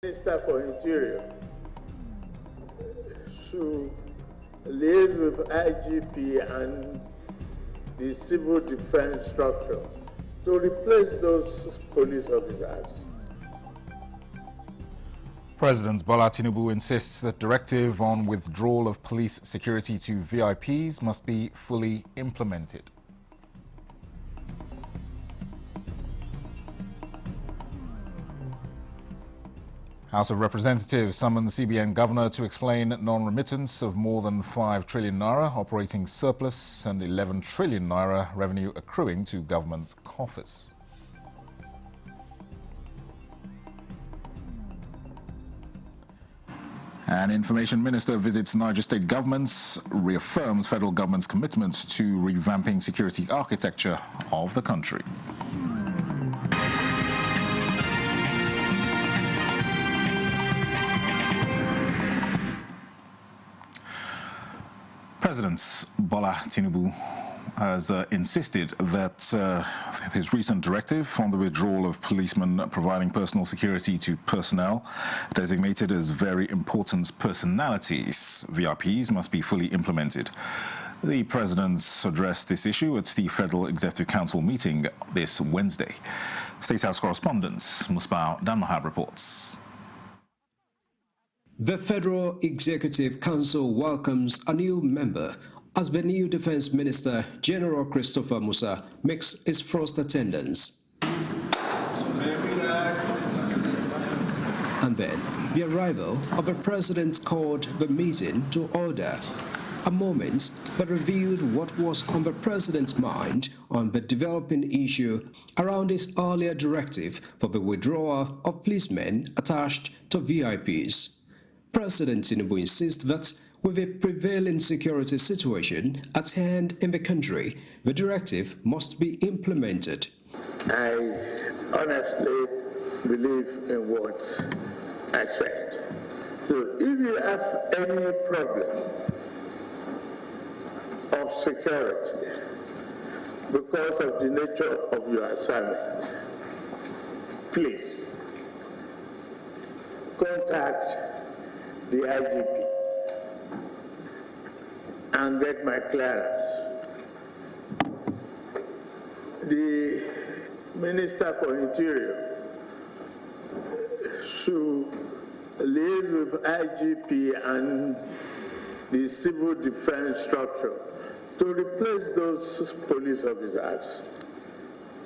Minister for Interior should liaise with IGP and the civil defense structure to replace those police officers. President Bola Tinubu insists that directive on withdrawal of police security to VIPs must be fully implemented. House of Representatives summoned the CBN governor to explain non-remittance of more than 5 trillion naira operating surplus and 11 trillion naira revenue accruing to government's coffers. An information minister visits Niger state governments, reaffirms federal government's commitment to revamping security architecture of the country. President Bola Tinubu has insisted that his recent directive on the withdrawal of policemen providing personal security to personnel designated as very important personalities, VIPs, must be fully implemented. The president addressed this issue at the Federal Executive Council meeting this Wednesday. State House correspondent Musbah Danmahab reports. The Federal Executive Council welcomes a new member as the new Defense Minister, General Christopher Musa, makes his first attendance. And then, the arrival of the President called the meeting to order, a moment that revealed what was on the President's mind on the developing issue around his earlier directive for the withdrawal of policemen attached to VIPs. President Tinubu insists that with a prevailing security situation at hand in the country, the directive must be implemented. I honestly believe in what I said. So if you have any problem of security because of the nature of your assignment, please contact the IGP and get my clearance. The Minister for Interior should liaise with IGP and the civil defense structure to replace those police officers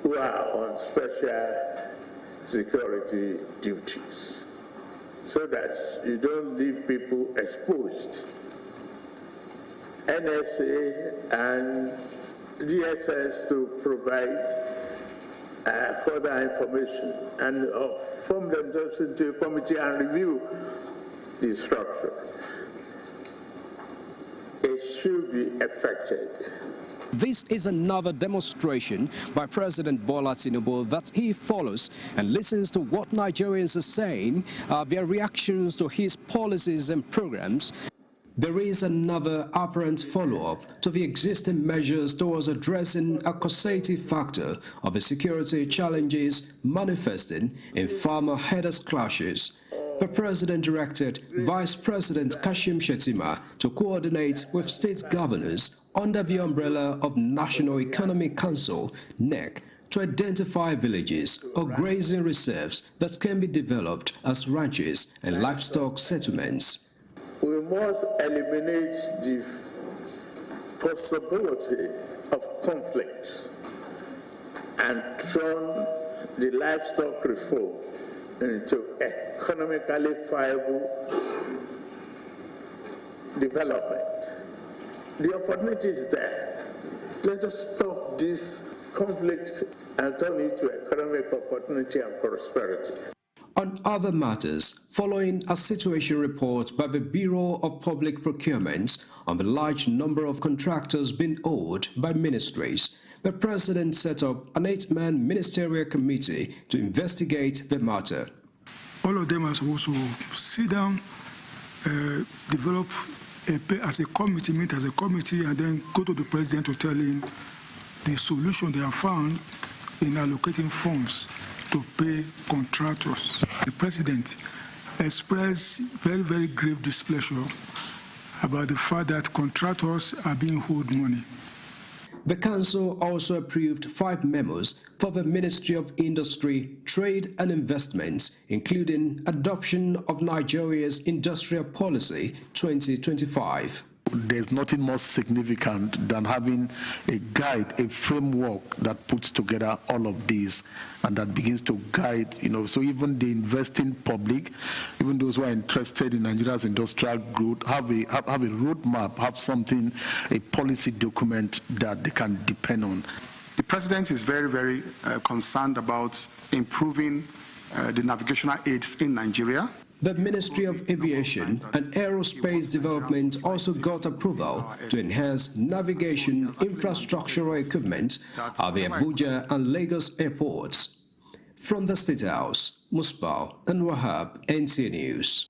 who are on special security duties, so that you don't leave people exposed. NSA and DSS to provide further information and form themselves into a committee and review the structure. It should be affected. This is another demonstration by President Bola Tinubu that he follows and listens to what Nigerians are saying, their reactions to his policies and programs. There is another apparent follow-up to the existing measures towards addressing a causative factor of the security challenges manifesting in farmer-herders clashes. The President directed Vice President Kashim Shettima to coordinate with state governors under the umbrella of National Economic Council, NEC, to identify villages or grazing reserves that can be developed as ranches and livestock settlements. We must eliminate the possibility of conflict and turn the livestock reform into economically viable development. The opportunity is there. Let us stop this conflict and turn it to economic opportunity and prosperity. On other matters, following a situation report by the Bureau of Public Procurement on the large number of contractors being owed by ministries, the President set up an 8-man ministerial committee to investigate the matter. All of them are supposed to sit down, develop as a committee, meet as a committee, and then go to the President to tell him the solution they have found in allocating funds to pay contractors. The President expressed very, very grave displeasure about the fact that contractors are being owed money. The Council also approved 5 memos for the Ministry of Industry, Trade and Investments, including adoption of Nigeria's Industrial Policy 2025. There's nothing more significant than having a guide, a framework that puts together all of these and that begins to guide, so even the investing public, even those who are interested in Nigeria's industrial growth, have a roadmap, have something, a policy document that they can depend on. The President is very, very concerned about improving the navigational aids in Nigeria. The Ministry of Aviation and Aerospace Development also got approval to enhance navigation infrastructural equipment at the Abuja and Lagos airports. From the State House, Musbah and Wahab, NTA News.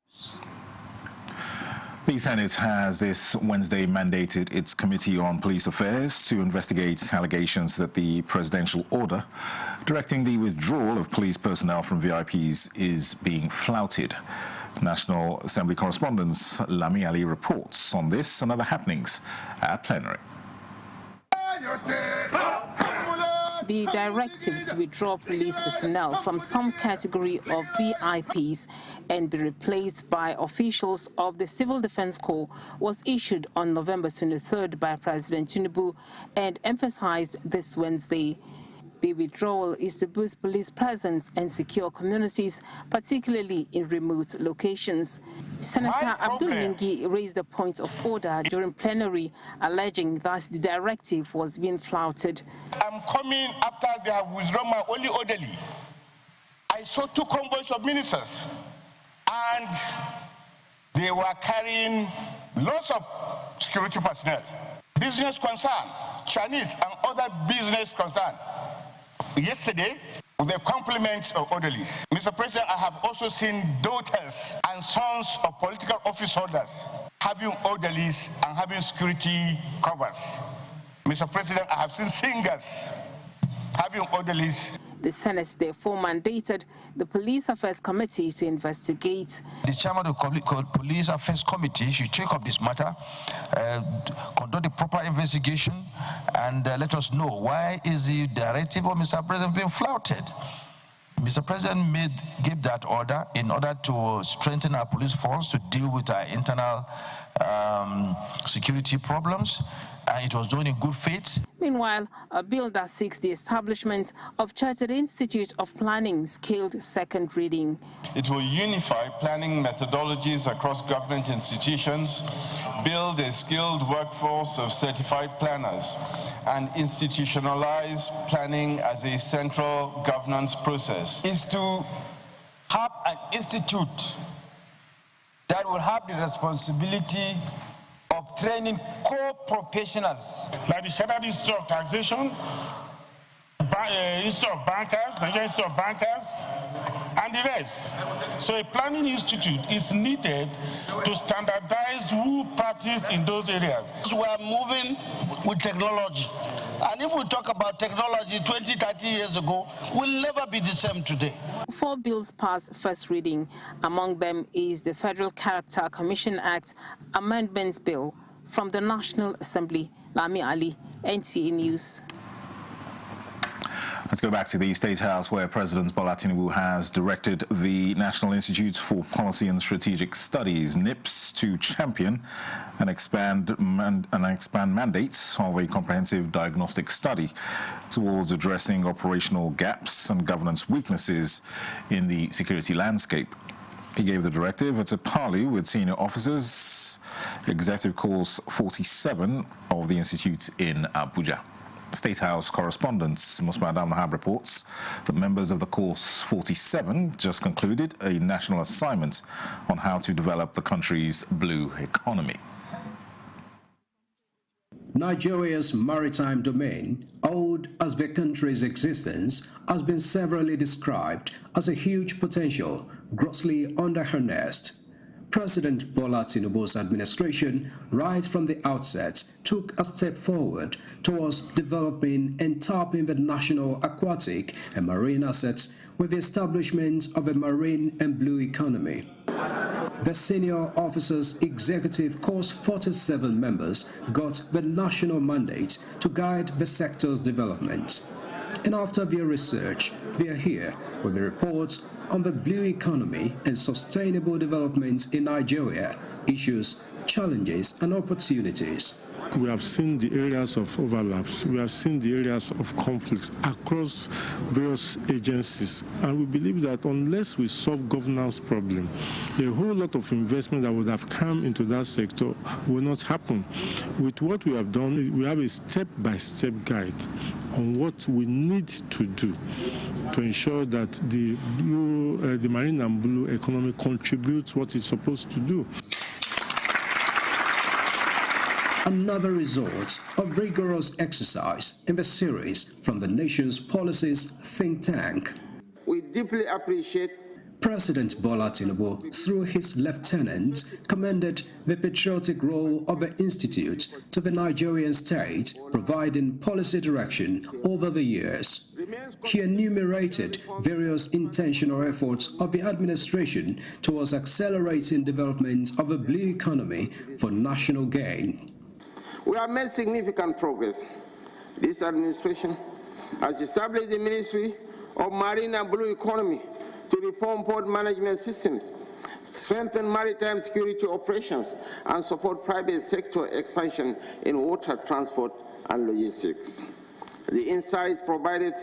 The Senate has this Wednesday mandated its Committee on Police Affairs to investigate allegations that the presidential order directing the withdrawal of police personnel from VIPs is being flouted. National Assembly correspondent Lami Ali reports on this and other happenings at plenary. The directive to withdraw police personnel from some category of VIPs and be replaced by officials of the Civil Defense Corps was issued on November 23rd by President Tinubu and emphasized this Wednesday. The withdrawal is to boost police presence and secure communities, particularly in remote locations. Senator Abdul Mingi raised a point of order during plenary, alleging that the directive was being flouted. I'm coming after they have withdrawn my only orderly. I saw 2 convoys of ministers, and they were carrying lots of security personnel, business concern, Chinese and other business concern. Yesterday, with the compliments of orderlies, Mr. President, I have also seen daughters and sons of political office holders having orderlies and having security covers. Mr. President, I have seen singers having orderlies. The Senate therefore mandated the Police Affairs Committee to investigate. The chairman of the Police Affairs Committee should take up this matter, conduct a proper investigation, and let us know why is the directive of Mr. President being flouted. Mr. President gave that order in order to strengthen our police force to deal with our internal security problems, and it was done in good faith. Meanwhile, a bill that seeks the establishment of Chartered Institute of Planning scaled second reading. It will unify planning methodologies across government institutions, build a skilled workforce of certified planners, and institutionalize planning as a central governance process. Is to have an institute that will have the responsibility of training core professionals. Like the Chartered Institute of Taxation, Institute of Bankers, Nigerian Institute of Bankers, and the rest. So a planning institute is needed to standardize who practiced in those areas. We are moving with technology. And if we talk about technology 20, 30 years ago, we'll never be the same today. 4 bills passed first reading. Among them is the Federal Character Commission Act Amendments Bill from the National Assembly. Lami Ali, NTA News. Let's go back to the State House, where President Bola Tinubu has directed the National Institute for Policy and Strategic Studies, NIPS, to champion and expand mandates of a comprehensive diagnostic study towards addressing operational gaps and governance weaknesses in the security landscape. He gave the directive at a parley with senior officers, Executive Course 47 of the Institute in Abuja. State House correspondent Musbah Wahab reports that members of the Course 47 just concluded a national assignment on how to develop the country's blue economy. Nigeria's maritime domain, old as the country's existence, has been severally described as a huge potential, grossly under-harnessed. President Bola Tinubu's administration, right from the outset, took a step forward towards developing and tapping the national aquatic and marine assets with the establishment of a marine and blue economy. The senior officers' executive course 47 members got the national mandate to guide the sector's development. And after their research, they are here with the reports on the blue economy and sustainable development in Nigeria, issues, challenges and opportunities. We have seen the areas of overlaps, we have seen the areas of conflicts across various agencies, and we believe that unless we solve governance problem, a whole lot of investment that would have come into that sector will not happen. With what we have done, we have a step-by-step guide on what we need to do to ensure that the marine and blue economy contributes what it's supposed to do. Another result of rigorous exercise in the series from the nation's policies think tank. We deeply appreciate President Bola Tinubu, through his lieutenant, commended the patriotic role of the Institute to the Nigerian state, providing policy direction over the years. He enumerated various intentional efforts of the administration towards accelerating development of a blue economy for national gain. We have made significant progress. This administration has established the Ministry of Marine and Blue Economy to reform port management systems, strengthen maritime security operations, and support private sector expansion in water transport and logistics. The insights provided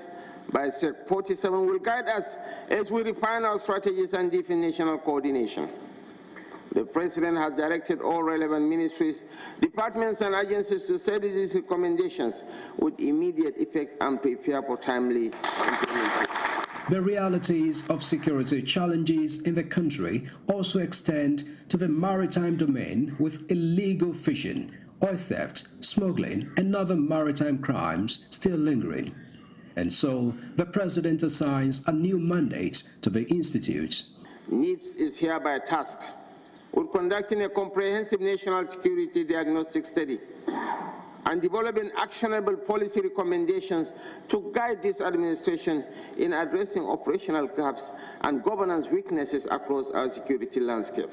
by Sec 47 will guide us as we refine our strategies and deepen national coordination. The President has directed all relevant ministries, departments, and agencies to study these recommendations with immediate effect and prepare for timely implementation. The realities of security challenges in the country also extend to the maritime domain, with illegal fishing, oil theft, smuggling, and other maritime crimes still lingering. And so, the President assigns a new mandate to the Institute. NIPS is hereby tasked with conducting a comprehensive national security diagnostic study and developing actionable policy recommendations to guide this administration in addressing operational gaps and governance weaknesses across our security landscape.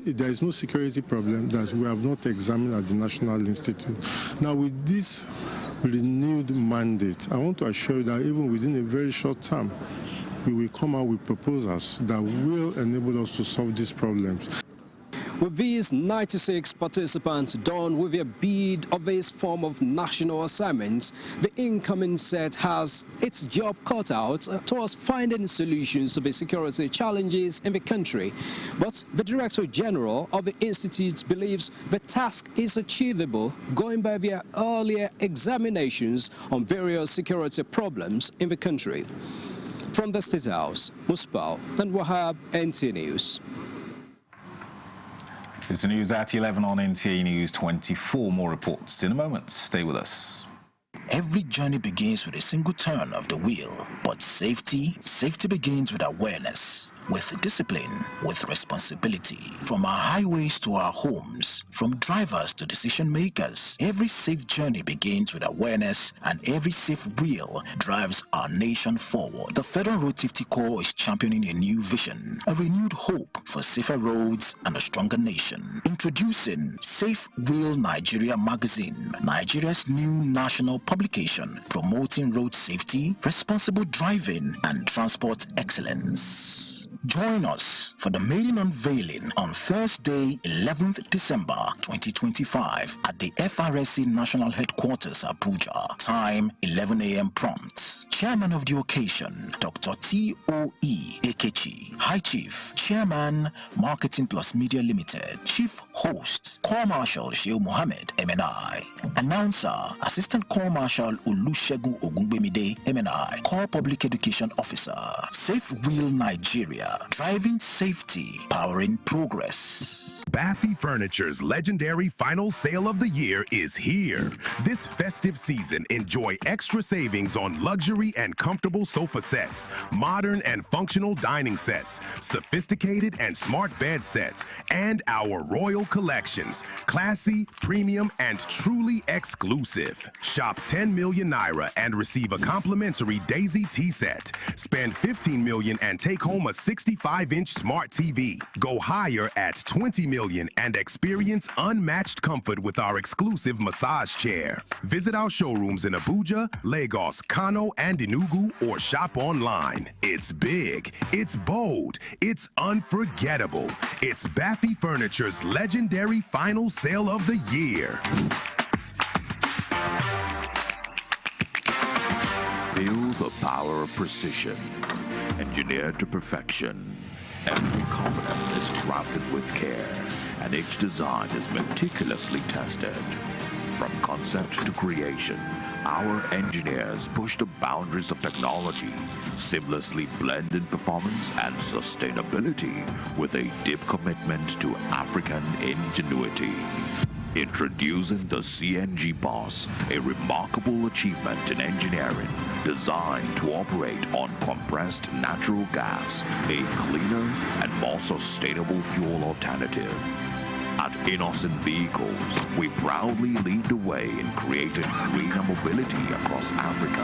There is no security problem that we have not examined at the National Institute. Now, with this renewed mandate, I want to assure you that even within a very short time, we will come out with proposals that will enable us to solve these problems. With these 96 participants done with a bid of this form of national assignments, the incoming set has its job cut out towards finding solutions to the security challenges in the country. But the Director General of the Institute believes the task is achievable, going by their earlier examinations on various security problems in the country. From the State House, Muspal and Wahab, NTA News. It's the news at 11 on NTA News 24. More reports in a moment. Stay with us. Every journey begins with a single turn of the wheel, but safety begins with awareness, with discipline, with responsibility. From our highways to our homes, from drivers to decision makers, every safe journey begins with awareness, and every safe wheel drives our nation forward. The Federal Road Safety Corps is championing a new vision, a renewed hope for safer roads and a stronger nation. Introducing Safe Wheel Nigeria magazine, Nigeria's new national publication promoting road safety, responsible driving, and transport excellence. Join us for the maiden unveiling on Thursday, 11th December 2025 at the FRSC National Headquarters, Abuja. Time 11 a.m. prompt. Chairman of the occasion, Dr. T.O.E. Ekechi, High Chief, Chairman, Marketing Plus Media Limited, Chief Host, Corps Marshal Shehu Mohammed, MNI. Announcer, Assistant Corps Marshal Olusegun Ogungbemide, MNI, Corps Public Education Officer. Safe Wheel Nigeria, Nigeria, driving safety, powering progress. Bathy Furniture's legendary final sale of the year is here. This festive season, enjoy extra savings on luxury and comfortable sofa sets, modern and functional dining sets, sophisticated and smart bed sets, and our royal collections, classy, premium, and truly exclusive. Shop 10 million naira and receive a complimentary Daisy tea set. Spend 15 million and take home a 65-inch smart TV. Go higher at 20 million and experience unmatched comfort with our exclusive massage chair. Visit our showrooms in Abuja, Lagos, Kano, and Enugu, or shop online. It's big, it's bold, it's unforgettable. It's Bathy Furniture's legendary final sale of the year. Feel the power of precision, engineered to perfection. Every component is crafted with care, and each design is meticulously tested. From concept to creation, our engineers push the boundaries of technology, seamlessly blending performance and sustainability with a deep commitment to African ingenuity. Introducing the CNG Boss, a remarkable achievement in engineering designed to operate on compressed natural gas, a cleaner and more sustainable fuel alternative. At Innocent Vehicles, we proudly lead the way in creating greener mobility across Africa.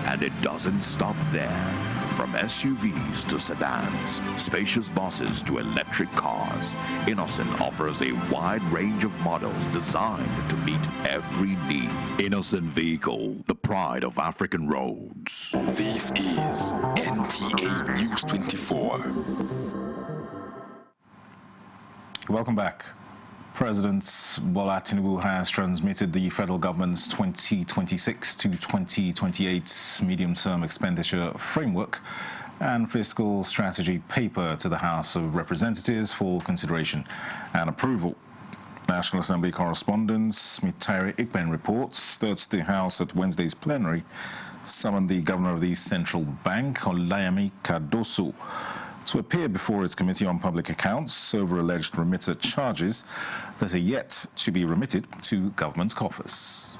And it doesn't stop there. From SUVs to sedans, spacious buses to electric cars, Innocent offers a wide range of models designed to meet every need. Innocent Vehicle, the pride of African roads. This is NTA News 24. Welcome back. President Bola Tinubu has transmitted the federal government's 2026 to 2028 medium-term expenditure framework and fiscal strategy paper to the House of Representatives for consideration and approval. National Assembly correspondent Mitari Ikben reports that the House at Wednesday's plenary summoned the governor of the central bank, Olayemi Cardoso, to appear before its Committee on Public Accounts over alleged remitter charges that are yet to be remitted to government coffers.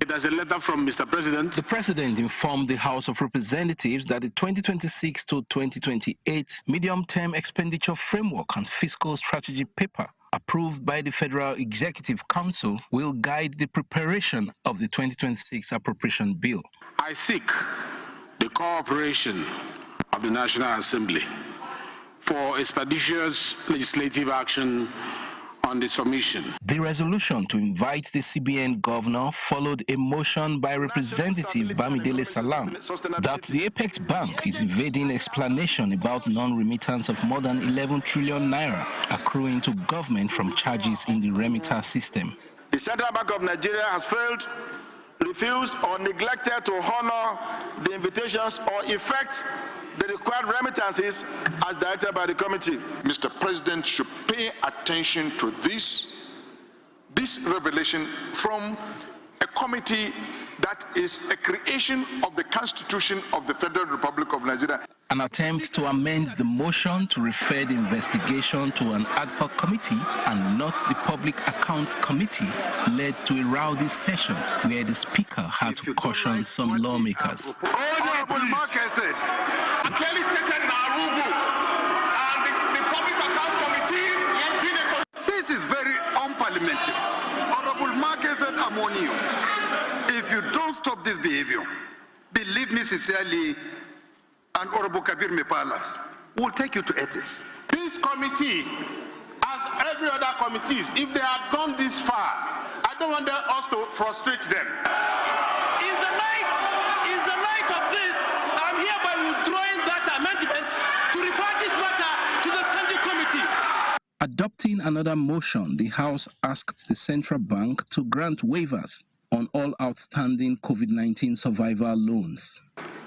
There's a letter from Mr. President. The President informed the House of Representatives that the 2026 to 2028 medium-term expenditure framework and fiscal strategy paper approved by the Federal Executive Council will guide the preparation of the 2026 appropriation bill. I seek the cooperation of the National Assembly for expeditious legislative action on the submission. The resolution to invite the CBN governor followed a motion by Representative Bamidele Salam that the Apex Bank is evading explanation about non-remittance of more than 11 trillion naira accruing to government from charges in the remitter system. The Central Bank of Nigeria has failed, refused, or neglected to honor the invitations or effect the required remittances as directed by the committee. Mr. President should pay attention to this revelation from a committee that is a creation of the Constitution of the Federal Republic of Nigeria. An attempt to amend the motion to refer the investigation to an ad hoc committee and not the Public Accounts Committee led to a rowdy session where the Speaker had to caution some lawmakers. Honorable Marquez said, clearly stated in our rule book, and the Public Accounts Committee, this is very unparliamentary. Honorable Marquez said, I'm on you. If you don't stop this behavior, believe me sincerely, and Honorable Kabir Mepalas will take you to ethics. This committee, as every other committees, if they had gone this far, I don't want us to frustrate them. In the light of this, I'm hereby withdrawing that amendment to report this matter to the Standing Committee. Adopting another motion, the House asked the Central Bank to grant waivers on all outstanding COVID-19 survival loans.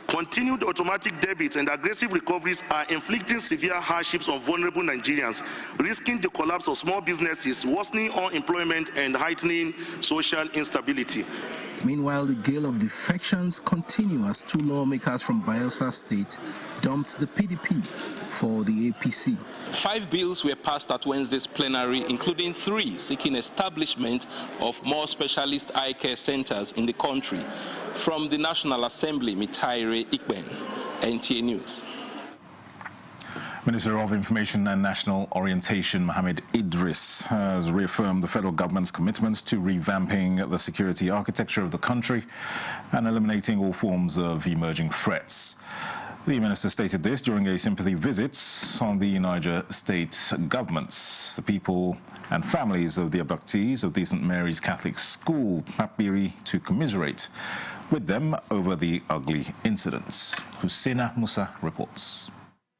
Continued automatic debits and aggressive recoveries are inflicting severe hardships on vulnerable Nigerians, risking the collapse of small businesses, worsening unemployment, and heightening social instability. Meanwhile, the gale of defections continue as two lawmakers from Bayelsa State dumped the PDP for the APC. 5 bills were passed at Wednesday's plenary, including 3 seeking establishment of more specialist eye care centers in the country. From the National Assembly, Mitaire Ikben, NTA News. Minister of Information and National Orientation Mohammed Idris has reaffirmed the federal government's commitment to revamping the security architecture of the country and eliminating all forms of emerging threats. The minister stated this during a sympathy visit on the Niger State governments, the people and families of the abductees of the St. Mary's Catholic School, Papiri, to commiserate with them over the ugly incidents. Husseina Musa reports.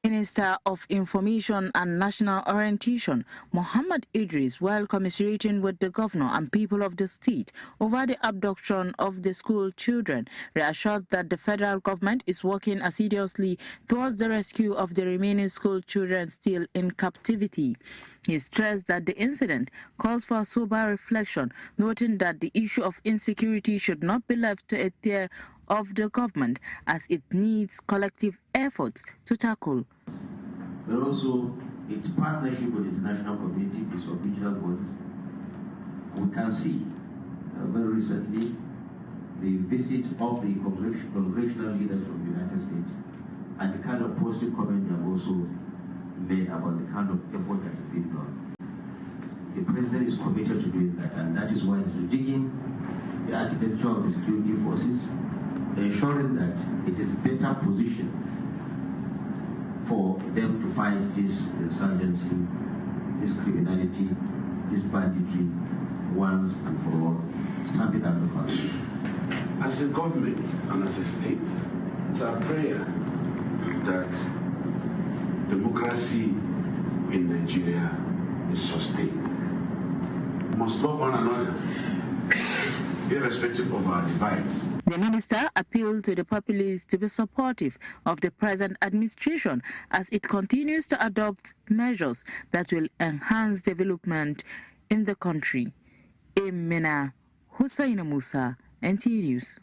Minister of Information and National Orientation, Mohammed Idris, while commiserating with the governor and people of the state over the abduction of the school children, reassured that the federal government is working assiduously towards the rescue of the remaining school children still in captivity. He stressed that the incident calls for sober reflection, noting that the issue of insecurity should not be left to a tier of the government, as it needs collective efforts to tackle. But also its partnership with the international community, its regional bodies. We can see very recently the visit of the congressional leaders from the United States and the kind of positive comment they have also made about the kind of effort that is being done. The president is committed to doing that, and that is why he's redigging the architecture of the security forces, ensuring that it is better positioned for them to fight this insurgency, this criminality, this banditry once and for all, stamp it out of the country. As a government and as a state, it's our prayer that democracy in Nigeria is sustained. We must love one another, irrespective of our divides. The minister appealed to the populace to be supportive of the present administration as it continues to adopt measures that will enhance development in the country. Emina Husseina Musa, NTA News.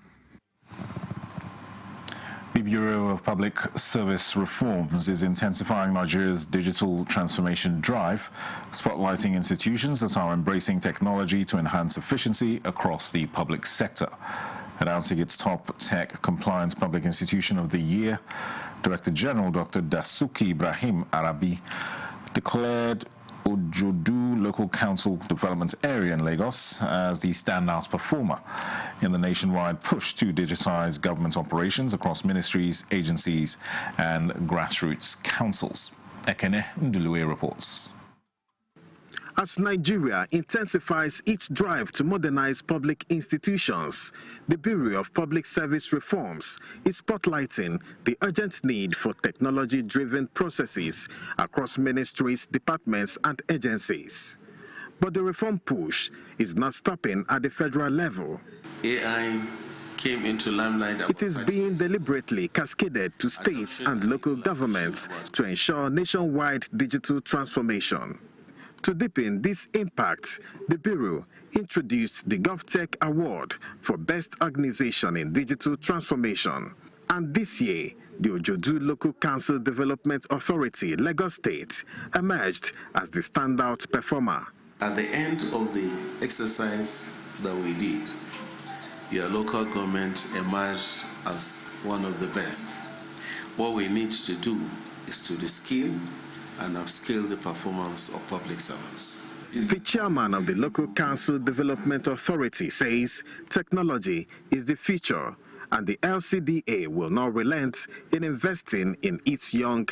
The Bureau of Public Service Reforms is intensifying Nigeria's digital transformation drive, spotlighting institutions that are embracing technology to enhance efficiency across the public sector. Announcing its top tech compliance public institution of the year, Director General Dr. Dasuki Ibrahim Arabi declared Ojodu Local Council Development Area in Lagos as the standout performer in the nationwide push to digitize government operations across ministries, agencies, and grassroots councils. Ekene Ndulue reports. As Nigeria intensifies its drive to modernize public institutions, the Bureau of Public Service Reforms is spotlighting the urgent need for technology-driven processes across ministries, departments, and agencies. But the reform push is not stopping at the federal level. AI came into limelight. It is being deliberately cascaded to states and local governments to ensure nationwide digital transformation. To deepen this impact, the Bureau introduced the GovTech Award for Best Organization in Digital Transformation. And this year, the Ojodu Local Council Development Authority, Lagos State, emerged as the standout performer. At the end of the exercise that we did, your local government emerged as one of the best. What we need to do is to reskill and upscale the performance of public servants. The chairman of the Local Council Development Authority says technology is the future and the LCDA will not relent in investing in its young